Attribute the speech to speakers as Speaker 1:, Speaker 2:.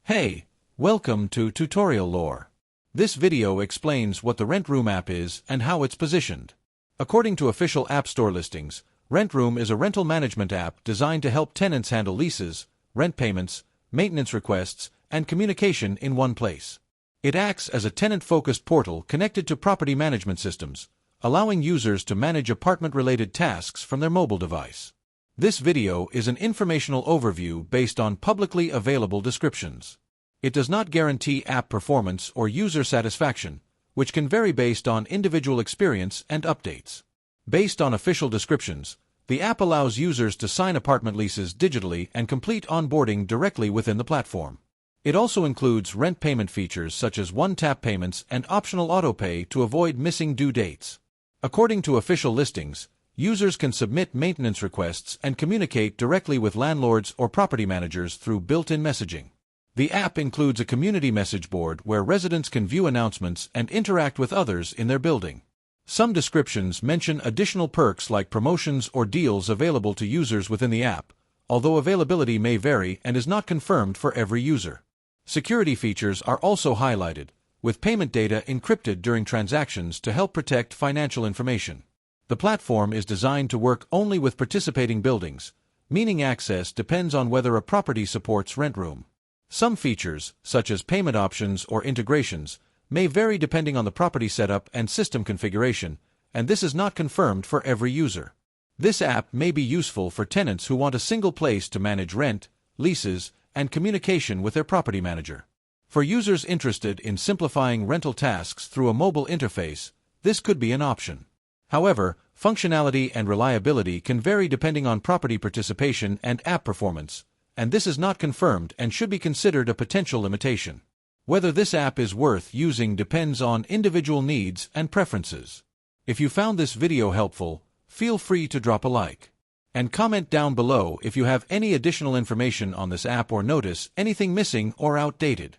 Speaker 1: Hey, welcome to Tutorial Lore. This video explains what the Rentroom app is and how it's positioned. According to official App Store listings, Rentroom is a rental management app designed to help tenants handle leases, rent payments, maintenance requests, and communication in one place. It acts as a tenant-focused portal connected to property management systems, allowing users to manage apartment-related tasks from their mobile device. This video is an informational overview based on publicly available descriptions. It does not guarantee app performance or user satisfaction, which can vary based on individual experience and updates. Based on official descriptions, the app allows users to sign apartment leases digitally and complete onboarding directly within the platform. It also includes rent payment features such as one-tap payments and optional autopay to avoid missing due dates. According to official listings, users can submit maintenance requests and communicate directly with landlords or property managers through built-in messaging. The app includes a community message board where residents can view announcements and interact with others in their building. Some descriptions mention additional perks like promotions or deals available to users within the app, although availability may vary and is not confirmed for every user. Security features are also highlighted, with payment data encrypted during transactions to help protect financial information. The platform is designed to work only with participating buildings, meaning access depends on whether a property supports Rentroom. Some features, such as payment options or integrations, may vary depending on the property setup and system configuration, and this is not confirmed for every user. This app may be useful for tenants who want a single place to manage rent, leases, and communication with their property manager. For users interested in simplifying rental tasks through a mobile interface, this could be an option. However, functionality and reliability can vary depending on property participation and app performance, and this is not confirmed and should be considered a potential limitation. Whether this app is worth using depends on individual needs and preferences. If you found this video helpful, feel free to drop a like. And comment down below if you have any additional information on this app or notice anything missing or outdated.